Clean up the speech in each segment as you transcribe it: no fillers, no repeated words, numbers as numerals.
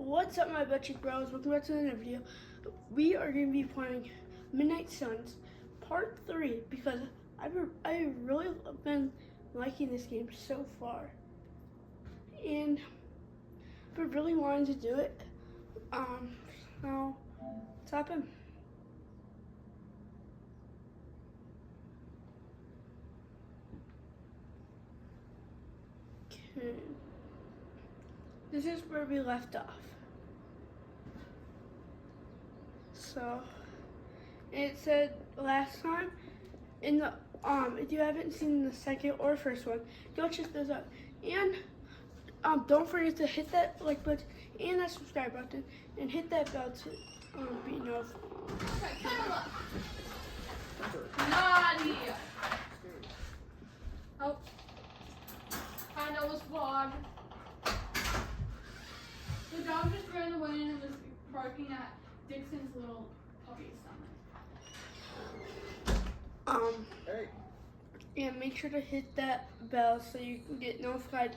What's up, my Butchick Bros? Welcome back to another video. We are going to be playing Midnight Suns Part 3 because I really have been liking this game so far. And I've been really wanting to do it. So let's hop in. Okay. This is where we left off. So, it said last time in the if you haven't seen the second or first one, go check those out. And don't forget to hit that like button and that subscribe button, and hit that bell to be notified. Naughty! Oh, I know it's vlog. The dog just ran away and was barking at Dixon's little puppy stomach. Hey. And make sure to hit that bell so you can get notified.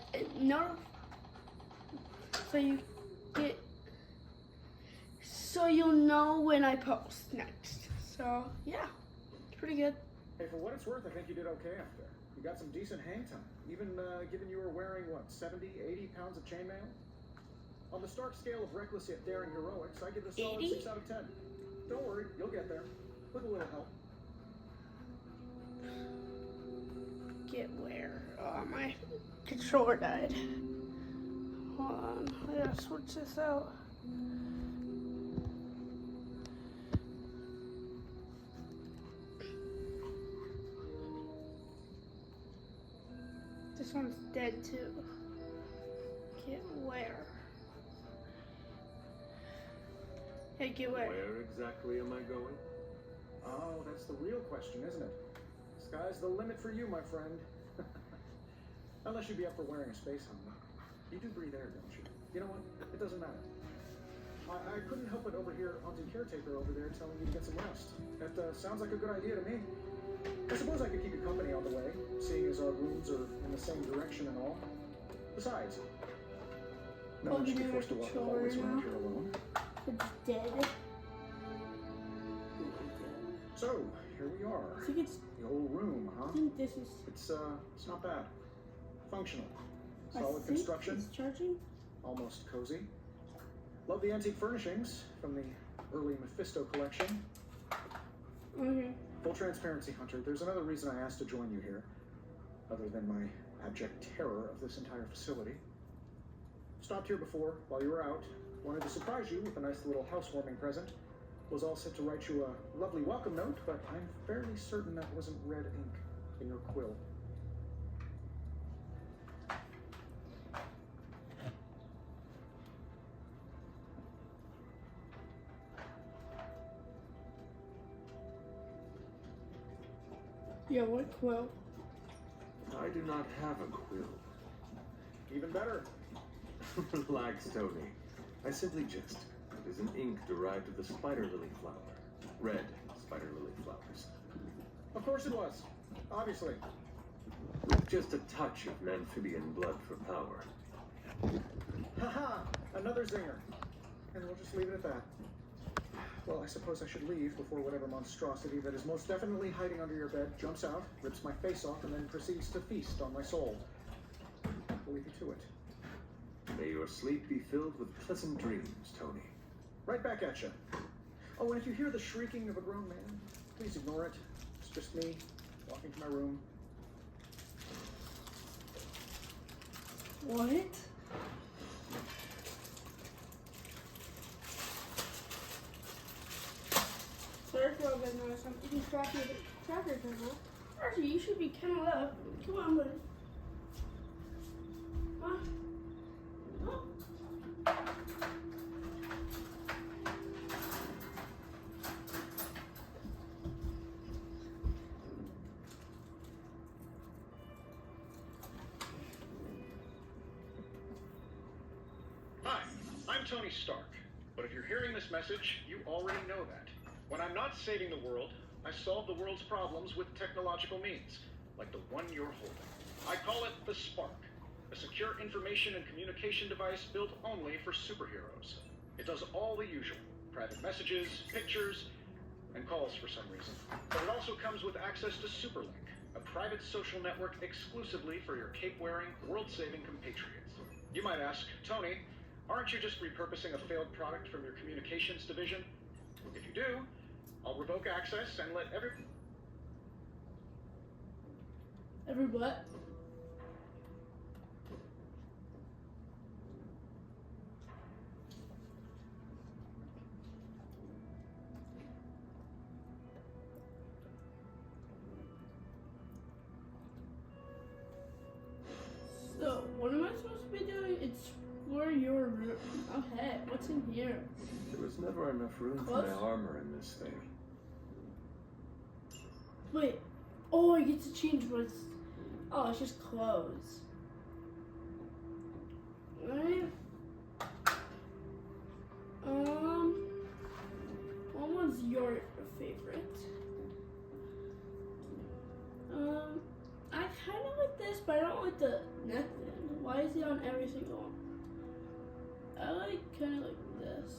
So you'll know when I post next. So yeah, it's pretty good. Hey, for what it's worth, I think you did okay out there. You got some decent hang time. Even given you were wearing, what, 70, 80 pounds of chainmail? On the Stark scale of reckless yet daring heroics, I give it a solid 6 out of 10. Don't worry, you'll get there. With a little help. Get where? Oh, my controller died. Hold on, I gotta switch this out. This one's dead too. Get where? Hey, get where? Where exactly am I going? Oh, that's the real question, isn't it? Sky's the limit for you, my friend. Unless you'd be up for wearing a space helmet. You do breathe air, don't you? You know what? It doesn't matter. I couldn't help but overhear Auntie Caretaker over there telling you to get some rest. That sounds like a good idea to me. I suppose I could keep you company on the way, seeing as our rooms are in the same direction and all. Besides, no one should be forced to walk the hallways around here alone. It's dead. So, here we are. I think it's. The old room, huh? I think this is. It's not bad. Functional. Solid construction. It's charging. Almost cozy. Love the antique furnishings from the early Mephisto collection. Okay. Full transparency, Hunter. There's another reason I asked to join you here, other than my abject terror of this entire facility. Stopped here before, while you were out. Wanted to surprise you with a nice little housewarming present. Was all set to write you a lovely welcome note, but I'm fairly certain that wasn't red ink in your quill. Yeah, what quill? I do not have a quill. Even better. Relax, Tony. I simply jest. It is an ink derived of the spider lily flower. Red spider lily flowers. Of course it was. Obviously. With just a touch of amphibian blood for power. Haha! Another zinger. And we'll just leave it at that. Well, I suppose I should leave before whatever monstrosity that is most definitely hiding under your bed jumps out, rips my face off, and then proceeds to feast on my soul. I'll leave you to it. May your sleep be filled with pleasant dreams, Tony. Right back at you. Oh, and if you hear the shrieking of a grown man, please ignore it. It's just me walking to my room. What? Sorry for all that noise. I'm eating crackers right now. Archie, you should be kenneled up. Come on, buddy. Huh? Huh? Hi, I'm Tony Stark. But if you're hearing this message, you already know that. When I'm not saving the world, I solve the world's problems with technological means, like the one you're holding. I call it the Spark. a secure information and communication device built only for superheroes. It does all the usual: private messages, pictures, and calls for some reason. But it also comes with access to Superlink, a private social network exclusively for your cape-wearing, world-saving compatriots. You might ask, Tony, aren't you just repurposing a failed product from your communications division? If you do, I'll revoke access and let Every what? So, what am I supposed to be doing? Explore your room. Okay, what's in here? There was never enough room for Close? my armor in this thing. Wait. Oh, I get to change what's. Oh, it's just clothes. Right. What was your favorite? I kind of like this, but I don't like the neck thing. Why is it on every single one? I like kind of like this.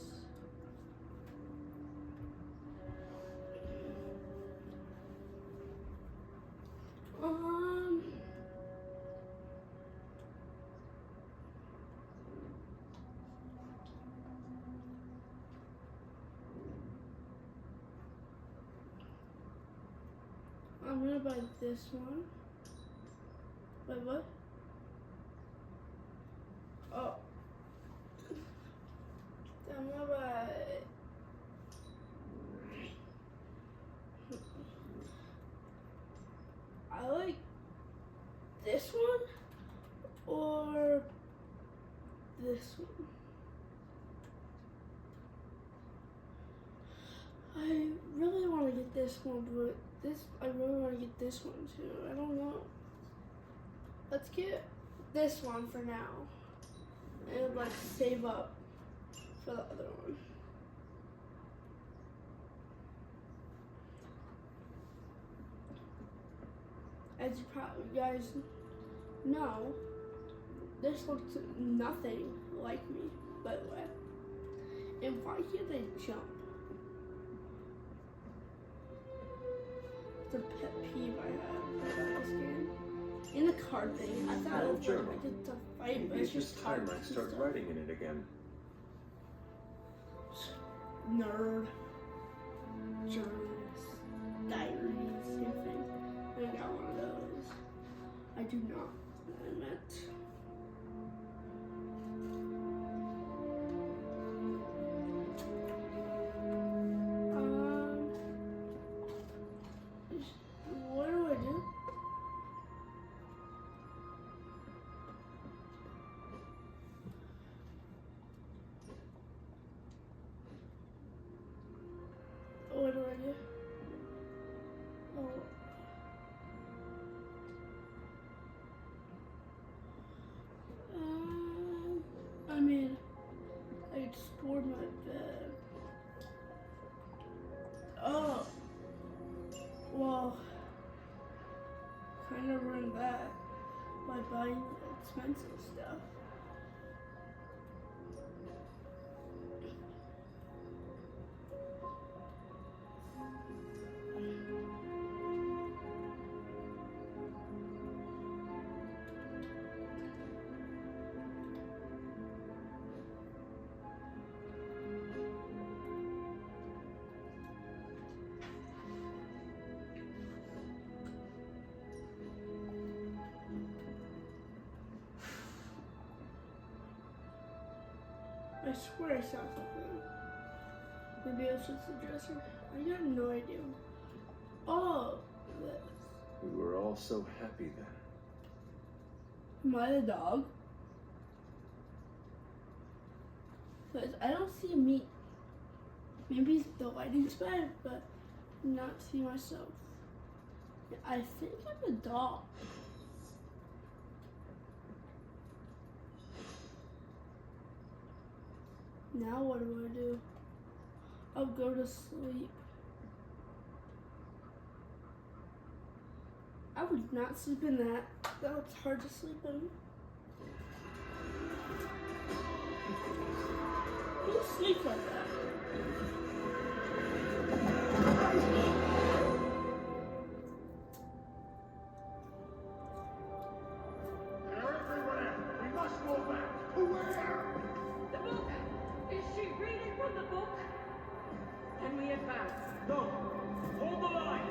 I'm gonna buy this one. Wait, what? Oh. I'm gonna buy. I like this one or this one. I really want to get this one, but I really want to get this one too. I don't know. Let's get this one for now, and like save up for the other one. As you probably guys know, this looks nothing like me, by the way. And why can't they jump? It's a pet peeve I have about this game. In the card thing, I thought it was journal. like I get to fight, but Maybe it's it's just time cards I and start stuff. writing in it again. Nerd. Journals. Diaries. Same thing. I got one of those. I do not. I meant. What do I do? What do I do? Oh. I mean, I explored my bed. Oh. Well, kind of ruined that by buying expensive stuff. I swear I saw something. Maybe it was just a dresser. I got no idea. Oh, this. We were all so happy then. Am I the dog? Because I don't see me. Maybe the lighting's bad, but not see myself. I think I'm a dog. Now what do I do? I'll go to sleep. I would not sleep in that. That was hard to sleep in. Who sleeps like that? They're everywhere! We must go back! Where? The book! Is she reading from the book? Can we advance? No! Hold the line!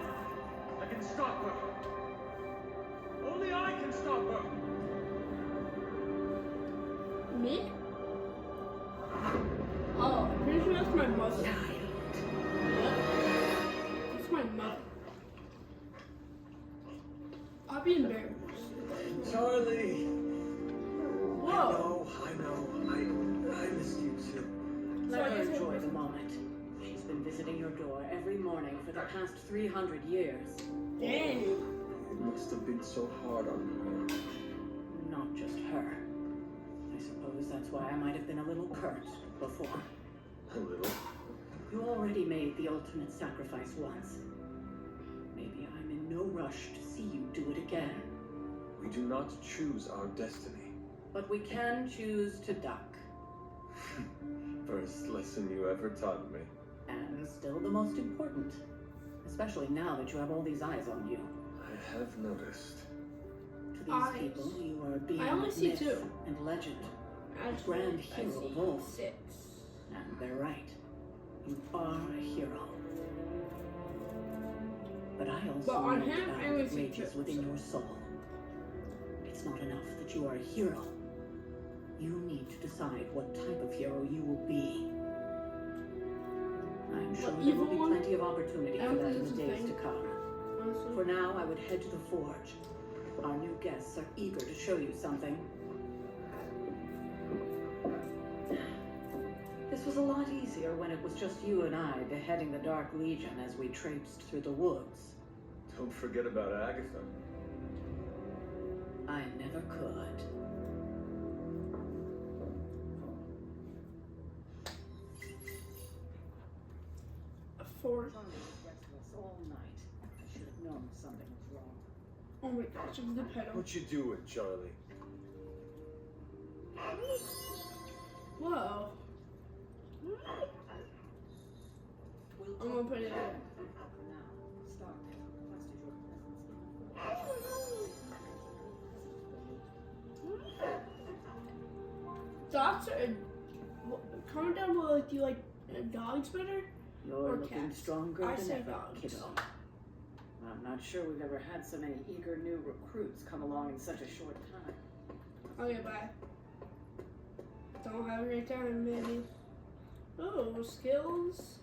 I can stop her! Only I can stop her! Me? Oh, I'm pretty sure that's my mother. Yep. That's my mother. I'll be embarrassed. Charlie! Whoa! I know. I missed you too. Let her Sorry, enjoy the moment. She's been visiting your door every morning for the past 300 years. Dang. It must have been so hard on her. Not just her. I suppose that's why I might have been a little curt before. A little. You already made the ultimate sacrifice once. Maybe I'm in no rush to see you do it again. We do not choose our destiny. But we can choose to duck. First lesson you ever taught me. And still the most important. Especially now that you have all these eyes on you. I have noticed. To these Eyes. people, you are being I only see myth two. and legend. Actually, Grand I hero see of all. 6. And they're right. You are a hero. But I also But on know him, about I only what see rages two. within your soul. It's not enough that you are a hero. You need to decide what type of hero you will be. I'm sure What, there will evil be one? plenty of opportunity I for don't that think in the it's a days to thing. come. Honestly. For now, I would head to the forge. Our new guests are eager to show you something. This was a lot easier when it was just you and I beheading the Dark Legion as we traipsed through the woods. Don't forget about Agatha. I never could. A 4. Charlie was restless all night. I should have known something was wrong. Oh my gosh, I'm the pedal. What you doing, Charlie? Whoa. We'll I'm gonna put it in. For now, Stark requested your presence in the forge. Dogs are. Comment down below if you like dogs better. You're Or looking cats. stronger I than say ever, dogs. kiddo. I'm not sure we've ever had so many eager new recruits come along in such a short time. Okay, bye. Don't have a great time, maybe. Oh, skills.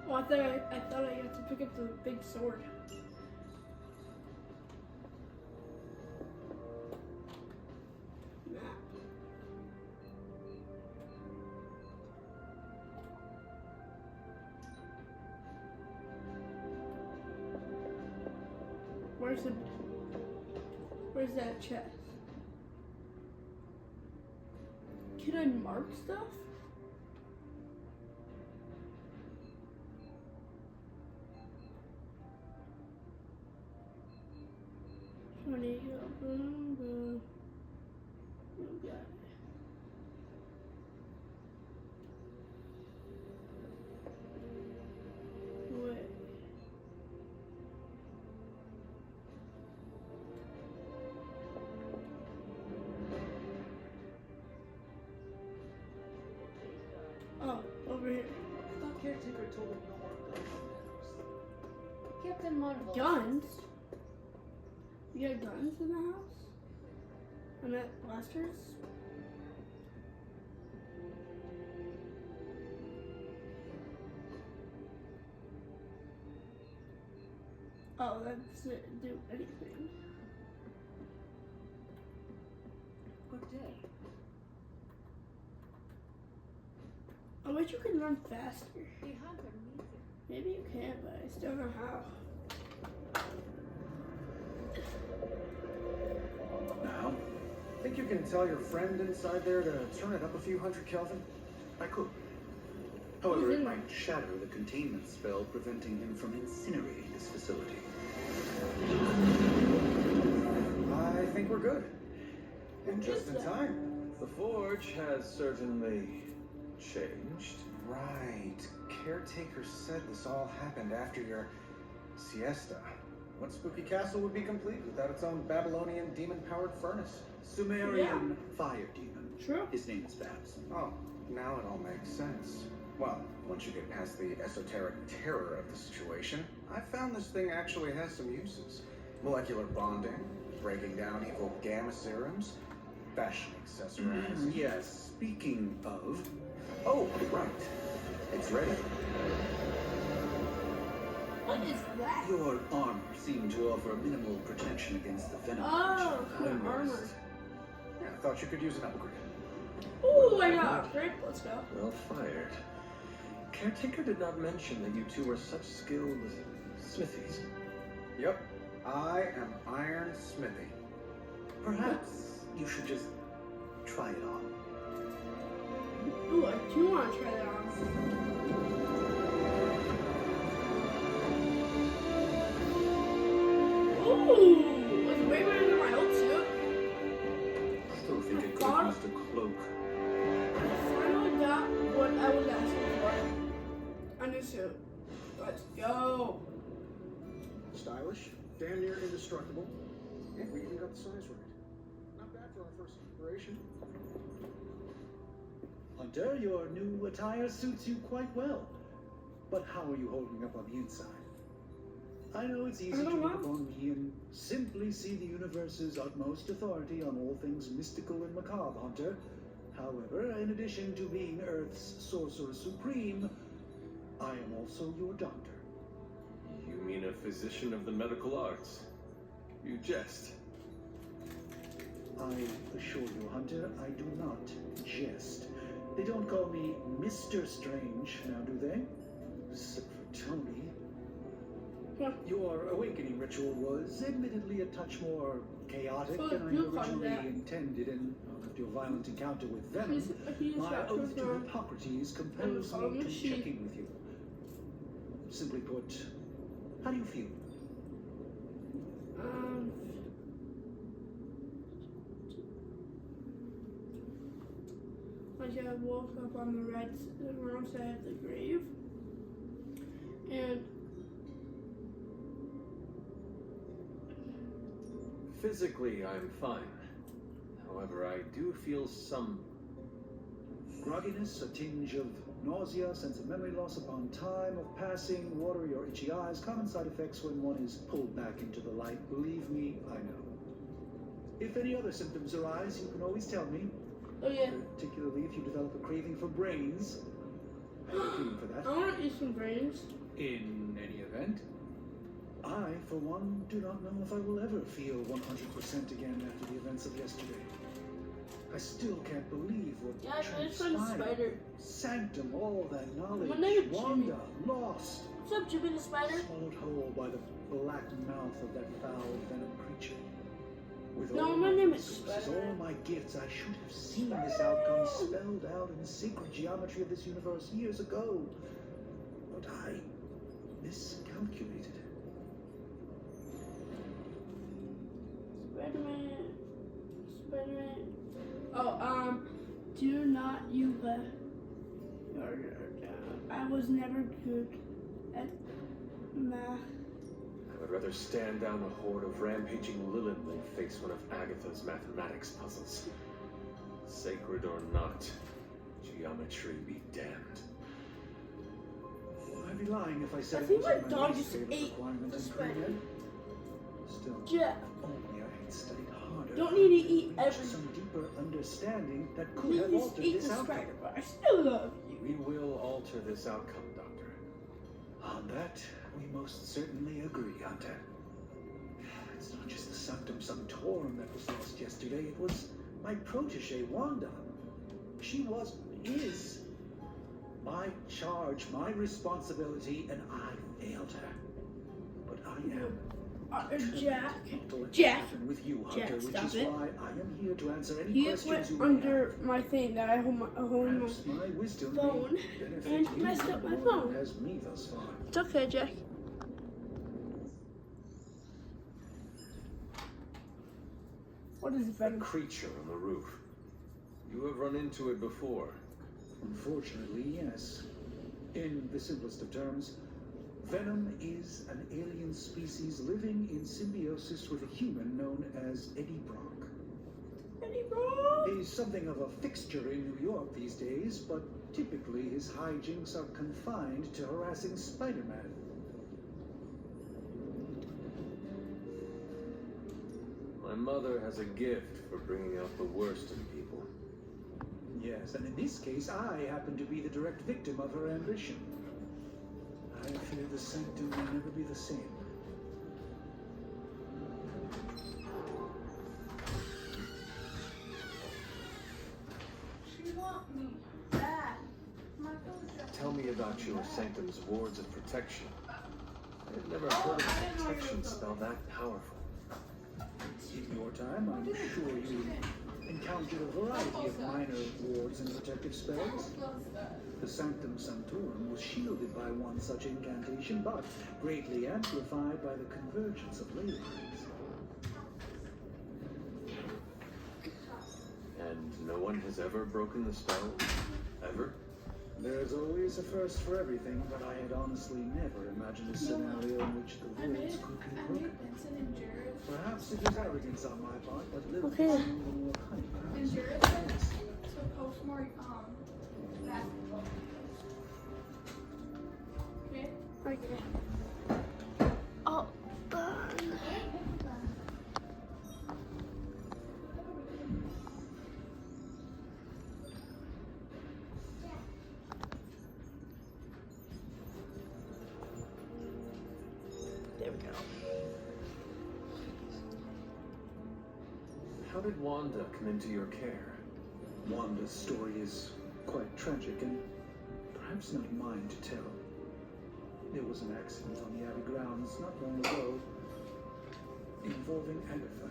Oh, I thought I had to pick up the big sword. Map. Where's that chest? Can I mark stuff? Funny, oh God. Wait. Oh, over here. I thought caretaker told him no more guns in the house. Captain Marvel. Guns? You got guns in the house? I meant blasters? Oh, that's it. Do anything. Good day. I wish you could run faster. The hunter needs it. Maybe you can, but I still don't know how. Now, think you can tell your friend inside there to turn it up a few hundred Kelvin? I could. However, Who's it in might shatter the containment spell preventing him from incinerating this facility. I think think we're good. And just in Is that? time. The Forge has certainly changed. Right. Caretaker said this all happened after your siesta. What spooky castle would be complete without its own Babylonian demon-powered furnace? Sumerian fire demon. True. His name is Babs. Oh, now it all makes sense. Well, once you get past the esoteric terror of the situation, I found this thing actually has some uses. Molecular bonding, breaking down evil gamma serums, fashion accessories. Yes, speaking of, Oh, right. It's ready. What is that? your armor seemed to offer minimal protection against the venom. Oh, cool Almost. armor. Yeah, I thought you could use an upgrade. Oh, I got a upgrade. Let's go. Well fired. Caretaker did not mention that you two were such skilled smithies. Yep. I am Iron Smithy. Perhaps you should just try it on. Ooh, I do want to try that on. Ooh, it's way better than my old suit. Still think it could God. have used a cloak. I finally got what I was asking for. A new suit. Let's go. Stylish, damn near indestructible, and we even got the size right. Not bad for our first operation. Hunter, your new attire suits you quite well. But how are you holding up on the inside? I know it's easy I to don't look know. upon me and simply see the universe's utmost authority on all things mystical and macabre, Hunter. However, in addition to being Earth's sorcerer supreme, I am also your doctor. You mean a physician of the medical arts? You jest. I assure you, Hunter, I do not jest. They don't call me Mr. Strange, now do they? Except for Tony. Yeah. Your awakening ritual was admittedly a touch more chaotic Oh, than I you called originally that. intended, and after your violent encounter with Venom, He's my got oath to to Hippocrates compels Oh, me to machine. check in with you. Simply put, how do you feel? Like I woke up on the wrong side of the grave, and Physically, I'm fine. However, I do feel some Grogginess, a tinge of nausea, sense of memory loss upon time of passing, watery or itchy eyes, common side effects when one is pulled back into the light. Believe me, I know. If any other symptoms arise, you can always tell me, oh yeah, particularly if you develop a craving for brains. I have a feeling for I that. want to eat some brains. In any event, I, for one, do not know if I will ever feel 100% again after the events of yesterday. I still can't believe what Yeah, I just found a transpired. spider. Sanctum, all that knowledge. My name is Jimmy. Wanda, lost. What's up, Jimmy the spider? Swallowed whole by the black mouth of that foul venom creature. With No, all my my name is resources, Spider-Man. all my gifts, I should have seen this outcome spelled out in the sacred geometry of this universe years ago. But I miscalculated. Spider-Man. Spider-Man. Oh, do not you I was never good at math. I would rather stand down a horde of rampaging Lilith than face one of Agatha's mathematics puzzles. Sacred or not, geometry be damned. I'd be lying if I said I it think my wasn't dog least just favorite ate requirement the in spider. pre-med. Still, Jeff, only I had studied harder. don't need to eat reached everything. some deeper understanding that could have Please altered eat this the outcome. spider, but I still love you. We will alter this outcome, Doctor. On that, we most certainly agree, Hunter. It's not just the Sanctum Sanctorum that was lost yesterday, it was my protege, Wanda. She is my charge, my responsibility, and I failed her. But I am Jack. not to let Jack. this happen with you, Jack, Hunter, which stop is it. why I am here to answer any He questions went you may under my thing that I hold my Perhaps my wisdom phone may benefit and you messed up my more than phone. it has me thus far. It's okay, Jack. What is A Venom? creature on the roof. You have run into it before. Unfortunately, yes. In the simplest of terms, Venom is an alien species living in symbiosis with a human known as Eddie Brock. Eddie Brock! He's something of a fixture in New York these days, but typically his hijinks are confined to harassing Spider-Man. My mother has a gift for bringing out the worst in people. Yes, and in this case, I happen to be the direct victim of her ambition. I fear the Sanctum will never be the same. She want me bad. My Tell me about your Sanctum's wards of protection. I had never heard of a protection spell that powerful. In your time, I'm sure you encountered a variety of minor wards and protective spells. The Sanctum Sanctorum was shielded by one such incantation, but greatly amplified by the convergence of ley lines. And no one has ever broken the spell? Ever? There's always a first for everything, but I had honestly never imagined a scenario in which the wards could be broken. Vincent and Jared. Perhaps it was arrogance on my part, but little Okay. honey, And perhaps. Jared said to postmark basketball. Okay? Okay. Oh, there we go. How did Wanda come into your care? Wanda's story is quite tragic and perhaps not mine to tell. There was an accident on the Abbey grounds not long ago involving Agatha.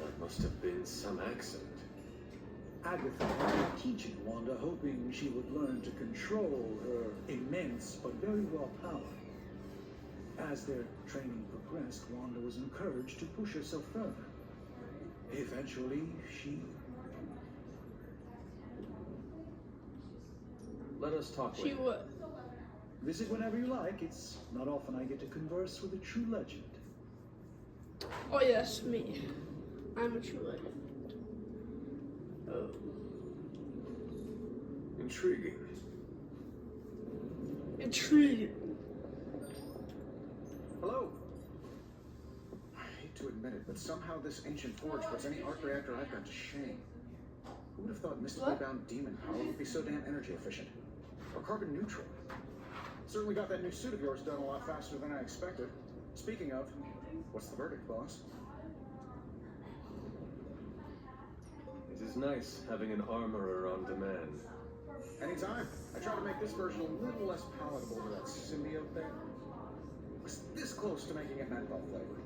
That must have been some accident. Agatha had been teaching Wanda, hoping she would learn to control her immense but very raw power. As their training progressed, Wanda was encouraged to push herself further. Eventually, she... Let us talk She later. would. Visit whenever you like. It's not often I get to converse with a true legend. Oh yes, me. I'm a true legend. Oh. Intriguing. Intriguing. Hello. I hate to admit it, but somehow this ancient forge puts any arc reactor I've got to shame. Who would have thought mystically bound demon power would be so damn energy efficient? Or carbon neutral? Certainly got that new suit of yours done a lot faster than I expected. Speaking of, what's the verdict, boss? It is nice having an armorer on demand. Anytime. I try to make this version a little less palatable to that symbiote thing. Was this close to making it menthol flavor.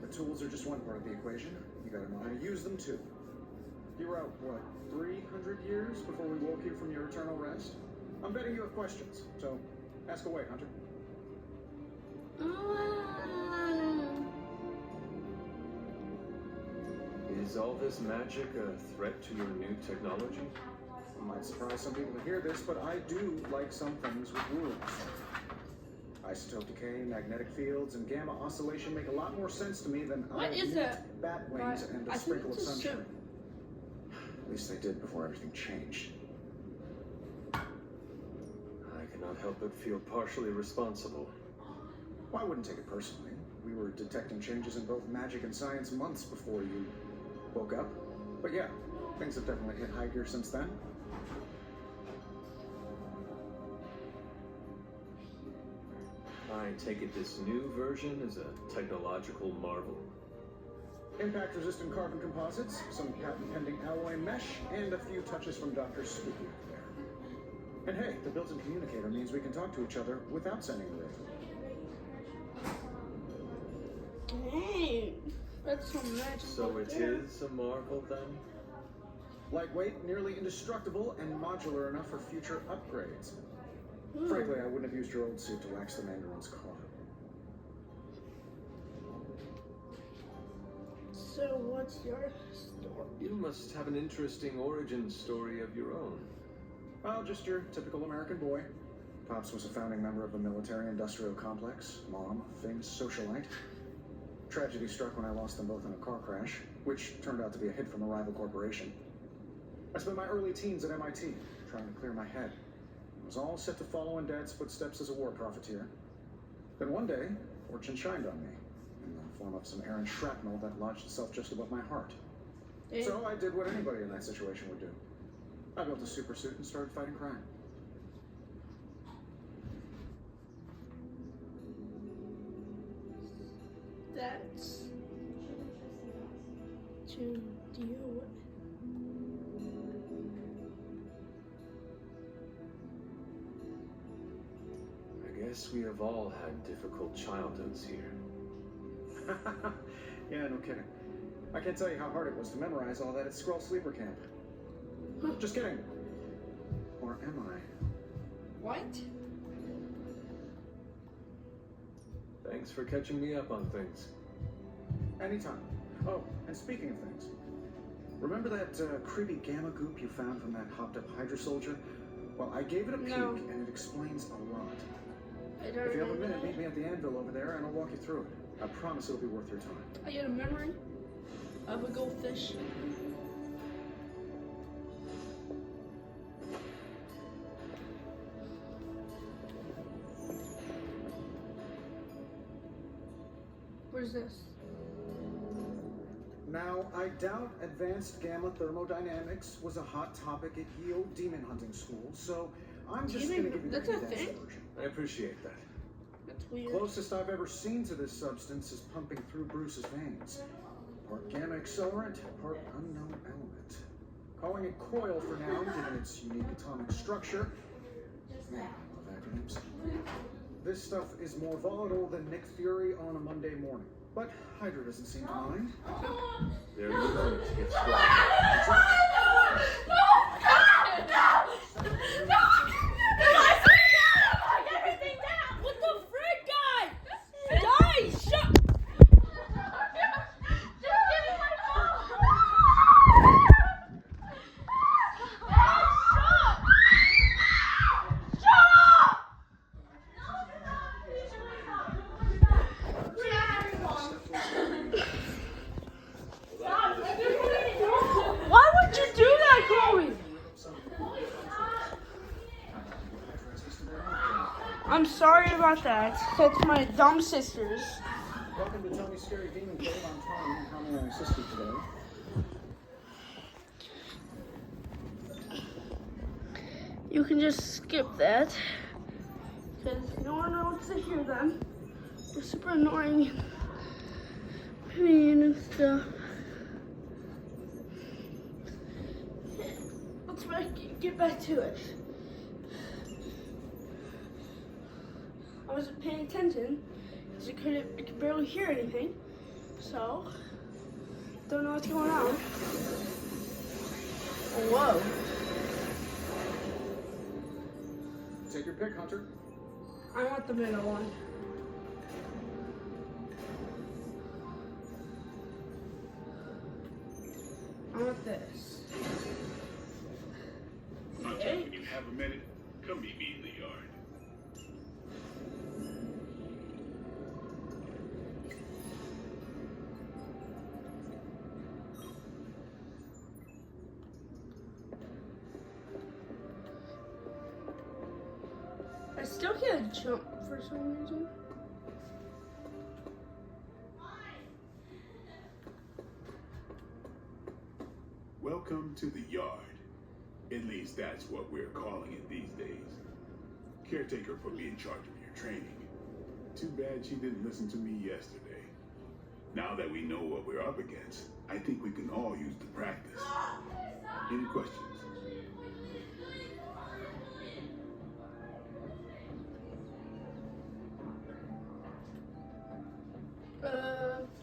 The tools are just one part of the equation. You gotta know how to use them too. You were out, what, 300 years before we woke you from your eternal rest? I'm betting you have questions, so ask away, Hunter. Is all this magic a threat to your new technology? It might surprise some people to hear this, but I do like some things with rules. Isotope decay, magnetic fields, and gamma oscillation make a lot more sense to me than What is that? bat wings and I a think sprinkle of it's a sunshine. suit. At least they did before everything changed. I cannot help but feel partially responsible. Well, I wouldn't take it personally. We were detecting changes in both magic and science months before you woke up. But yeah, things have definitely hit high gear since then. I take it this new version is a technological marvel. Impact-resistant carbon composites, some patent-pending alloy mesh, and a few touches from Dr. Spooky up there. And hey, the built-in communicator means we can talk to each other without sending a wave. Dang. That's some magic. So right it there. is a marvel then? Lightweight, nearly indestructible, and modular enough for future upgrades. Frankly, I wouldn't have used your old suit to wax the Mandarin's car. So what's your story? You must have an interesting origin story of your own. Well, just your typical American boy. Pops was a founding member of the military-industrial complex. Mom, famous socialite. Tragedy struck when I lost them both in a car crash, which turned out to be a hit from a rival corporation. I spent my early teens at MIT, trying to clear my head. I was all set to follow in Dad's footsteps as a war profiteer. Then one day, fortune shined on me, in the form of some errant shrapnel that lodged itself just above my heart. Hey. So I did what anybody in that situation would do. I built a super suit and started fighting crime. That's to deal with. I guess we have all had difficult childhoods here. Yeah, no kidding. I can't tell you how hard it was to memorize all that at Skrull Sleeper Camp. Just kidding. Or am I? What? Thanks for catching me up on things. Anytime. Oh, and speaking of things, remember that creepy gamma goop you found from that hopped-up Hydra soldier? Well, I gave it a peek, No. and it explains a lot. I don't If you have a remember minute, that. meet me at the anvil over there, and I'll walk you through it. I promise it'll be worth your time. I get a memory of a goldfish. What is this? Now, I doubt advanced gamma thermodynamics was a hot topic at Yale demon hunting school, so I'm just Demon- going to give you the that's a condensed thing? version. I appreciate that. That's weird. Closest I've ever seen to this substance is pumping through Bruce's veins. Part gamma accelerant, part unknown element. Calling it coil for now, given its unique atomic structure. Man, I love acronyms. This stuff is more volatile than Nick Fury on a Monday morning. But Hydra doesn't seem to mind. They're using it to get stronger. What the frick, guy? Guys, shut! Why would you do that, Chloe? I'm sorry about that. That's my dumb sisters. Welcome to Tony's Scary Demon Cave. I'm Tony. How may I assist you today? You can just skip that. Because no one wants to hear them. They're super annoying and mean and stuff. Let's get back to it. I wasn't paying attention because I could barely hear anything. So, don't know what's going on. Whoa. Take your pick, Hunter. I want the middle one. I want this. Hunter, Okay. when you have a minute, come meet me in the yard. I still can't jump for some reason. Welcome to the yard. At least that's what we're calling it these days. Caretaker put me in charge of your training. Too bad she didn't listen to me yesterday. Now that we know what we're up against, I think we can all use the practice. Any questions?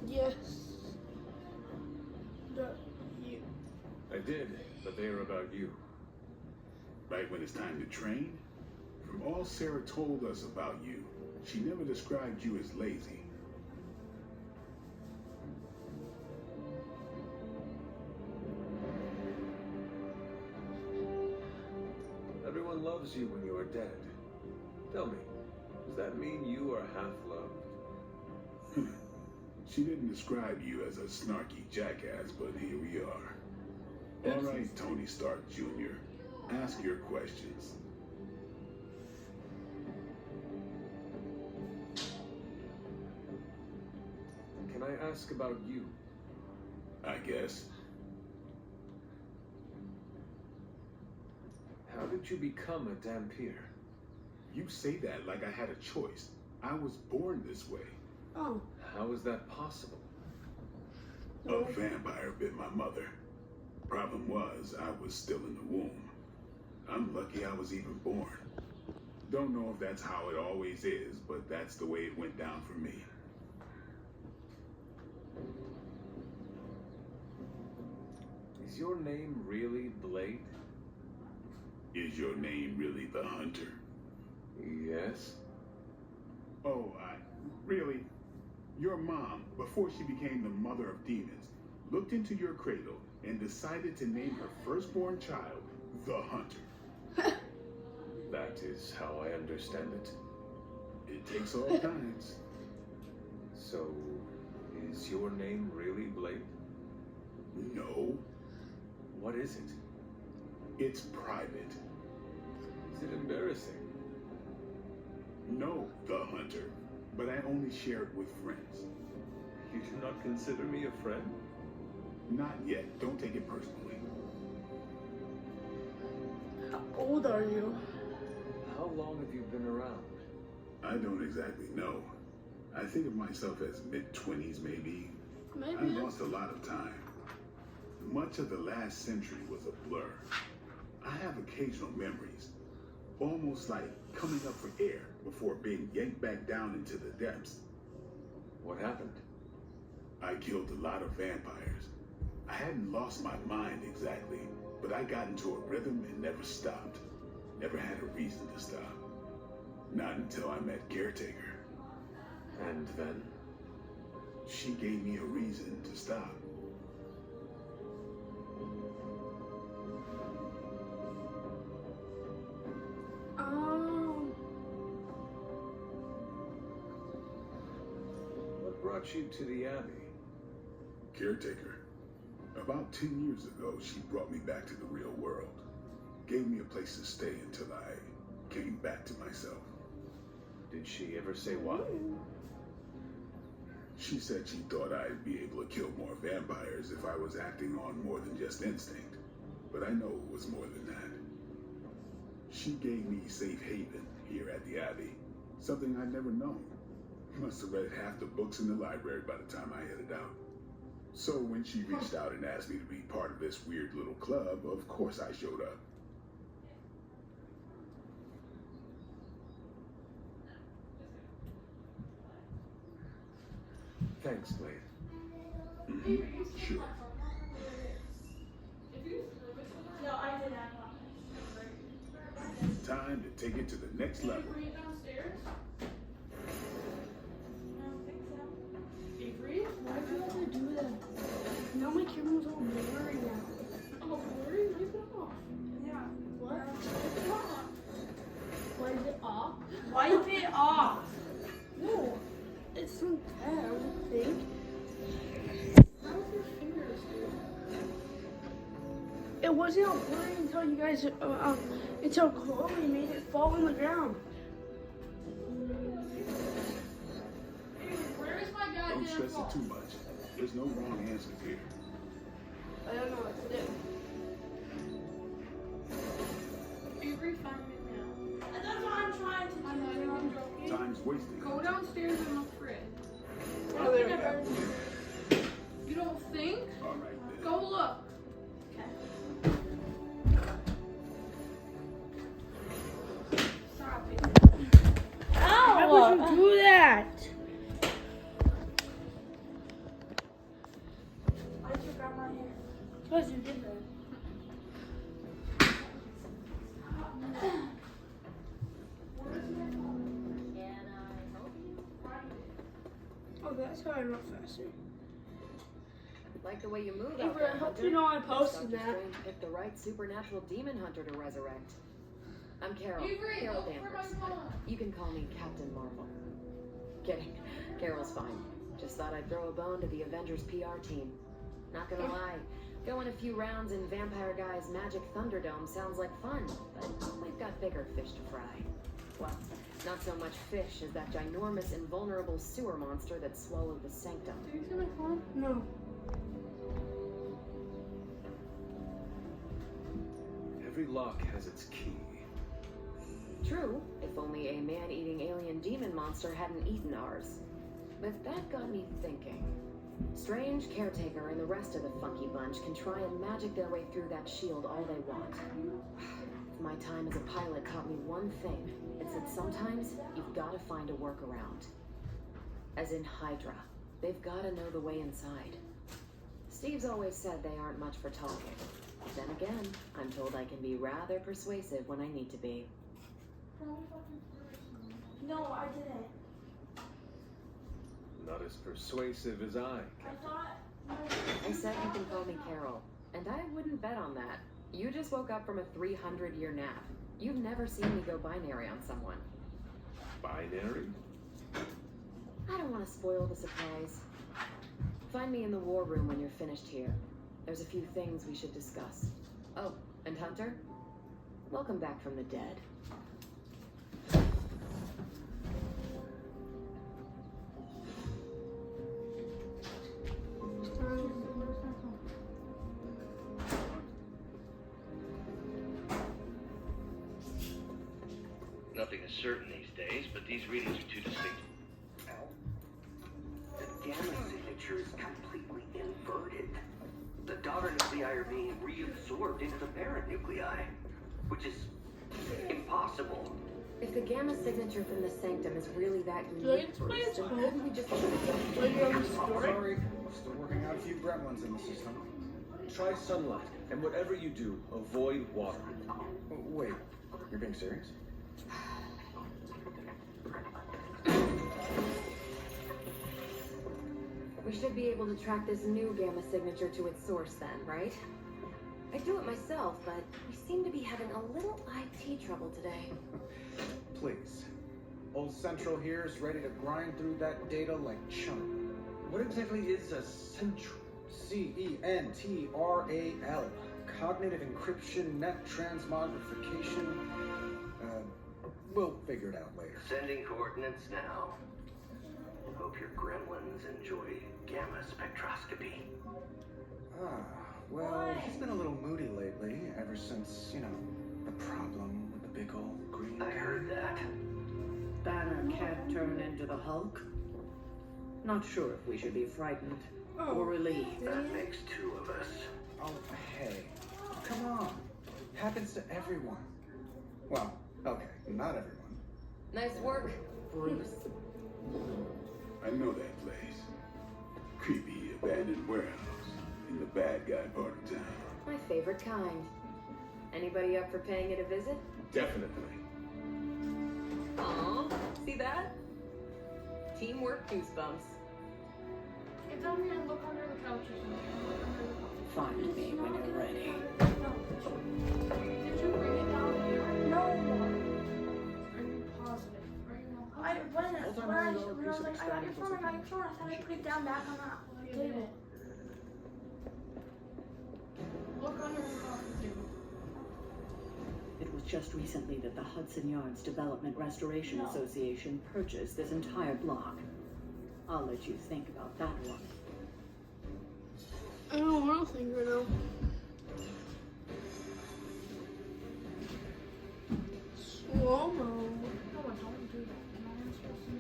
Yes. You. I did, but they are about you. Right when it's time to train? From all Sarah told us about you, she never described you as lazy. loves you when you are dead. Tell me, does that mean you are half-loved? She didn't describe you as a snarky jackass, but here we are. All right, Tony Stark Jr., ask your questions. Can I ask about you? I guess. How did you become a Dampier? You say that like I had a choice. I was born this way. Oh. How is that possible? A vampire bit my mother. Problem was, I was still in the womb. I'm lucky I was even born. Don't know if that's how it always is, but that's the way it went down for me. Is your name really Blade? Is your name really the Hunter? Yes. Oh, really? Your mom, before she became the mother of demons, looked into your cradle and decided to name her firstborn child the Hunter. That is how I understand it. It takes all kinds. So, is your name really Blade? No, What is it? it's private. Is it embarrassing? No, the Hunter, but I only share it with friends. You do not consider me a friend? Not yet. Don't take it personally. How old are you? How long have you been around? I don't exactly know. I think of myself as mid-20s, maybe. I Maybe. lost a lot of time. Much of the last century was a blur. I have occasional memories, almost like coming up for air before being yanked back down into the depths. What happened? I killed a lot of vampires. I hadn't lost my mind exactly, but I got into a rhythm and never stopped. Never had a reason to stop. Not until I met Caretaker. And then? She gave me a reason to stop. What brought you to the Abbey? Caretaker. About 10 years ago, she brought me back to the real world. Gave me a place to stay until I came back to myself. Did she ever say why? She said she thought I'd be able to kill more vampires if I was acting on more than just instinct. But I know it was more than that. She gave me safe haven here at the Abbey. Something I'd never known. Must have read half the books in the library by the time I headed out. So when she reached out and asked me to be part of this weird little club, of course I showed up. Thanks, Blade. Sure. No, I did not. Time to take it to the next level. Bring it downstairs? I don't think so. Avery? Why'd you have to do that? Now my camera's all blurry now. Oh, Lori, wipe it off. Yeah. What? Wipe it off. Why is it off? Wipe it off. No. It's not there, I don't think. How was your fingers, dude? It wasn't all blurry until you guys, until Chloe made it fall on the ground. Avery, where is my goddamn Don't stress phone? it too much. There's no wrong answers here. I don't know what to do. Avery, find it now. That's what I'm trying to do. I'm not even joking. Time's wasting. Go downstairs and look for it. Oh, there we go. You don't think? All right then. Go look. Stop it. Why would you do that? Why did you grab my hair? Because you did that. Oh, that's how I run faster. Like the way you move. Avery, I hope you know I posted Dr. that. Strange picked the right supernatural demon hunter to resurrect. I'm Carol. Avery, Carol look for my Danvers. phone. You can call me Captain Marvel. Kidding. Carol's fine. Just thought I'd throw a bone to the Avengers PR team. Not gonna lie, going a few rounds in Vampire Guy's Magic Thunderdome sounds like fun, but we've got bigger fish to fry. Well, not so much fish as that ginormous, invulnerable sewer monster that swallowed the Sanctum. Did you see my phone? No. Every lock has its key. True, if only a man-eating alien demon monster hadn't eaten ours. But that got me thinking. Strange, Caretaker, and the rest of the funky bunch can try and magic their way through that shield all they want. If my time as a pilot taught me one thing, it's that sometimes you've got to find a workaround. As in Hydra, they've got to know the way inside. Steve's always said they aren't much for talking. Then again, I'm told I can be rather persuasive when I need to be. No, I didn't. Not as persuasive as I. I thought. I said you can call me Carol, and I wouldn't bet on that. You just woke up from a 300-year nap. You've never seen me go binary on someone. Binary? I don't want to spoil the surprise. Find me in the war room when you're finished here. There's a few things we should discuss. Oh, and Hunter? Welcome back from the dead. Nothing is certain these days, but these readings are too distinct. The gamma signature is completely inverted. The daughter nuclei are being reabsorbed into the parent nuclei, which is impossible. If the gamma signature from the Sanctum is really that Do I unique, explain it to then him? couldn't we just... Sorry, still working out a few gremlins in the system. Try sunlight, and whatever you do, avoid water. Wait, you're being serious? We should be able to track this new gamma signature to its source then, right? I do it myself, but we seem to be having a little IT trouble today. Please. Old Central here is ready to grind through that data like chunk. What exactly is a central? CENTRAL. Cognitive encryption, net transmogrification. We'll figure it out later. Sending coordinates now. Hope your gremlins enjoy gamma spectroscopy. Well, he's been a little moody lately, ever since, the problem with the big old green I heard that. Banner can't turn into the Hulk? Not sure if we should be frightened or relieved. That makes two of us. Oh, hey. Come on. Happens to everyone. Well, okay, not everyone. Nice work, Bruce. I know that place. Creepy abandoned warehouse in the bad guy part of town. My favorite kind. Anybody up for paying it a visit? Definitely. Aw, see that? Teamwork goosebumps. Get down here and look under the couch or something. Find me when you're ready. Did you bring it down here? No. Are you positive? Are you not I when I Hold on, when I, hold on, when I was piece of like, I got your phone, I got your experimental phone. I thought I put it down back on that You did table. it. Look under the coffee table. It was just recently that the Hudson Yards Development Restoration Association purchased this entire block. I'll let you think about that one. I don't want to think right now. Slow-mo. No, I don't do that. No one's supposed to do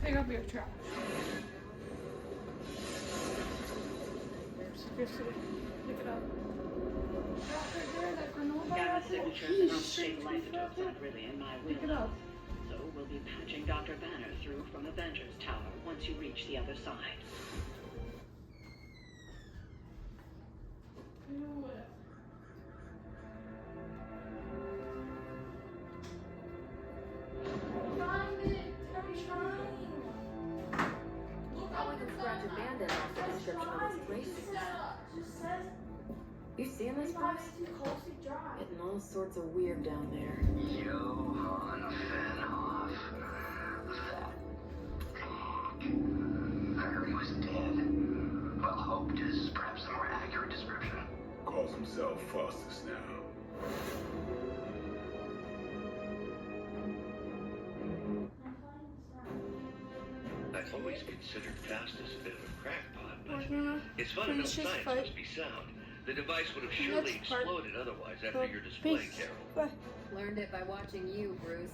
that. Pick up your trash. Seriously, pick it up. Right there, that granola Gamma apple. signatures and unstable isotopes aren't really in my Pick it wheelhouse. up. So we'll be patching Dr. Banner through from the Avengers Tower once you reach the other side. Do it. Find it. I'm trying. Look All I under can the scratch a bandit off the description of his race. Just says You seeing this, Bruce? Getting all sorts of weird down there. Johann Fenhoff. I heard he was dead. Well, hoped is perhaps a more accurate description. Calls himself Faustus now. I've always considered Faustus a bit of a crackpot, We're but gonna it's fundamental finish this science fight. must be sound. The device would have surely Next part. exploded otherwise after So, your display, peace. Carol. Bye. Learned it by watching you, Bruce.